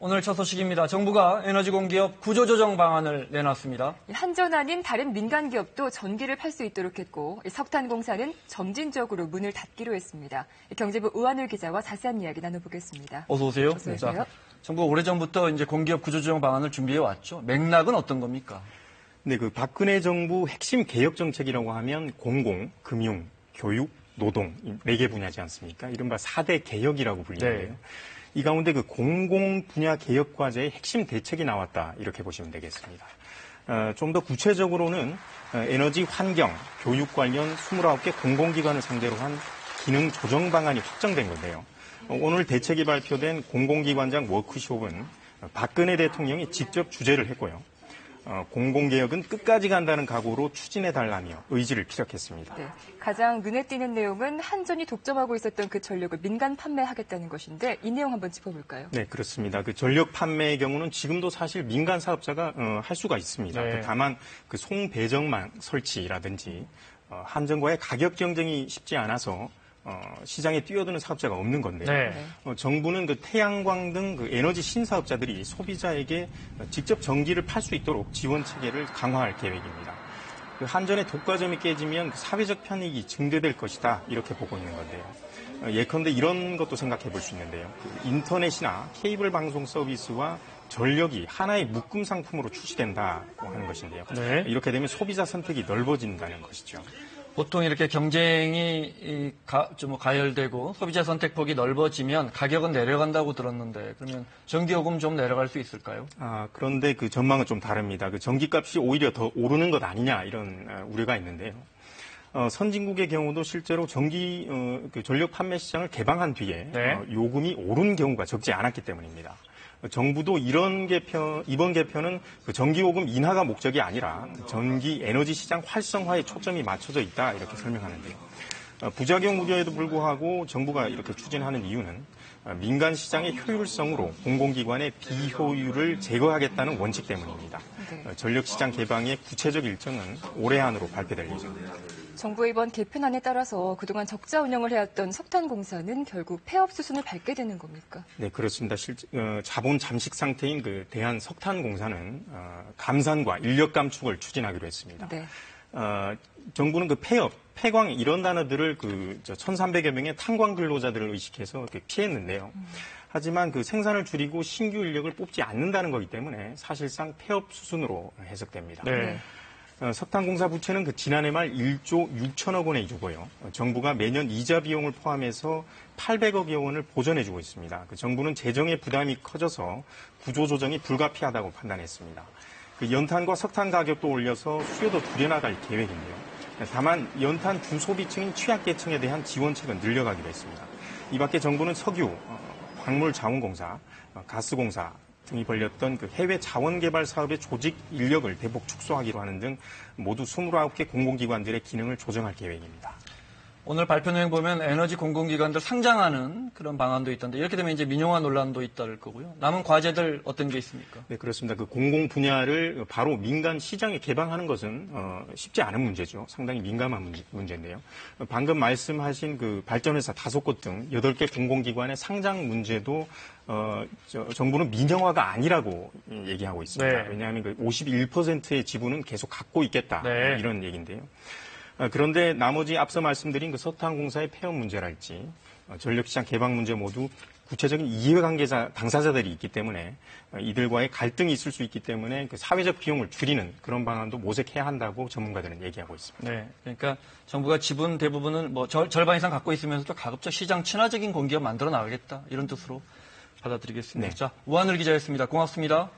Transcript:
오늘 첫 소식입니다. 정부가 에너지 공기업 구조조정 방안을 내놨습니다. 한전 아닌 다른 민간 기업도 전기를 팔 수 있도록 했고 석탄공사는 점진적으로 문을 닫기로 했습니다. 경제부 우한울 기자와 자세한 이야기 나눠보겠습니다. 어서 오세요. 어서 오세요. 자, 정부가 오래전부터 이제 공기업 구조조정 방안을 준비해 왔죠. 맥락은 어떤 겁니까? 네, 그 박근혜 정부 핵심 개혁 정책이라고 하면 공공, 금융, 교육, 노동 이 4개 분야지 않습니까? 이른바 4대 개혁이라고 불리는데요. 네. 이 가운데 그 공공 분야 개혁 과제의 핵심 대책이 나왔다 이렇게 보시면 되겠습니다. 좀 더 구체적으로는 에너지 환경, 교육 관련 29개 공공기관을 상대로 한 기능 조정 방안이 확정된 건데요. 오늘 대책이 발표된 공공기관장 워크숍은 박근혜 대통령이 직접 주재를 했고요. 공공개혁은 끝까지 간다는 각오로 추진해달라며 의지를 피력했습니다. 네, 가장 눈에 띄는 내용은 한전이 독점하고 있었던 그 전력을 민간 판매하겠다는 것인데 이 내용 한번 짚어볼까요? 네, 그렇습니다. 그 전력 판매의 경우는 지금도 사실 민간 사업자가 할 수가 있습니다. 네. 다만 그 송배정망 설치라든지 한전과의 가격 경쟁이 쉽지 않아서 시장에 뛰어드는 사업자가 없는 건데요. 네. 정부는 그 태양광 등 그 에너지 신사업자들이 소비자에게 직접 전기를 팔 수 있도록 지원 체계를 강화할 계획입니다. 그 한전의 독과점이 깨지면 그 사회적 편익이 증대될 것이다 이렇게 보고 있는 건데요. 예컨대 이런 것도 생각해 볼 수 있는데요. 그 인터넷이나 케이블 방송 서비스와 전력이 하나의 묶음 상품으로 출시된다고 하는 것인데요. 네. 이렇게 되면 소비자 선택이 넓어진다는 것이죠. 보통 이렇게 경쟁이 좀 가열되고 소비자 선택폭이 넓어지면 가격은 내려간다고 들었는데 그러면 전기요금 좀 내려갈 수 있을까요? 그런데 그 전망은 좀 다릅니다. 그 전기값이 오히려 더 오르는 것 아니냐 이런 우려가 있는데요. 선진국의 경우도 실제로 그 전력 판매 시장을 개방한 뒤에 네. 요금이 오른 경우가 적지 않았기 때문입니다. 정부도 이번 개편은 그 전기요금 인하가 목적이 아니라 전기 에너지 시장 활성화에 초점이 맞춰져 있다 이렇게 설명하는데요. 부작용 우려에도 불구하고 정부가 이렇게 추진하는 이유는 민간 시장의 효율성으로 공공기관의 비효율을 제거하겠다는 원칙 때문입니다. 네. 전력 시장 개방의 구체적 일정은 올해 안으로 발표될 예정입니다. 정부의 이번 개편안에 따라서 그동안 적자 운영을 해왔던 석탄공사는 결국 폐업 수순을 밟게 되는 겁니까? 네, 그렇습니다. 자본 잠식 상태인 그 대한석탄공사는 감산과 인력 감축을 추진하기로 했습니다. 네. 정부는 그 폐업, 폐광 이런 단어들을 1,300여 명의 탄광 근로자들을 의식해서 피했는데요. 하지만 그 생산을 줄이고 신규 인력을 뽑지 않는다는 거기 때문에 사실상 폐업 수순으로 해석됩니다. 네. 석탄공사 부채는 그 지난해 말 1조 6천억 원에 이르고요. 정부가 매년 이자 비용을 포함해서 800억여 원을 보전해주고 있습니다. 그 정부는 재정의 부담이 커져서 구조조정이 불가피하다고 판단했습니다. 그 연탄과 석탄 가격도 올려서 수요도 줄여나갈 계획인데요. 다만 연탄 주소비층인 취약계층에 대한 지원책은 늘려가기로 했습니다. 이 밖에 정부는 석유, 광물자원공사, 가스공사 등이 벌였던 그 해외 자원개발 사업의 조직 인력을 대폭 축소하기로 하는 등 모두 29개 공공기관들의 기능을 조정할 계획입니다. 오늘 발표 내용 보면 에너지 공공기관들 상장하는 그런 방안도 있던데 이렇게 되면 이제 민영화 논란도 있다를 거고요. 남은 과제들 어떤 게 있습니까? 네, 그렇습니다. 그 공공 분야를 바로 민간 시장에 개방하는 것은 쉽지 않은 문제죠. 상당히 민감한 문제인데요. 방금 말씀하신 그 발전회사 5곳 등 8개 공공기관의 상장 문제도 정부는 민영화가 아니라고 얘기하고 있습니다. 네. 왜냐하면 그 51%의 지분은 계속 갖고 있겠다. 네. 이런 얘기인데요. 그런데 나머지 앞서 말씀드린 그 석탄공사의 폐업 문제랄지 전력시장 개방 문제 모두 구체적인 이해관계자 당사자들이 있기 때문에 이들과의 갈등이 있을 수 있기 때문에 그 사회적 비용을 줄이는 그런 방안도 모색해야 한다고 전문가들은 얘기하고 있습니다. 네, 그러니까 정부가 지분 대부분을 절반 이상 갖고 있으면서도 가급적 시장 친화적인 공기업 만들어 나가겠다 이런 뜻으로 받아들이겠습니다. 네. 자, 우한울 기자였습니다. 고맙습니다.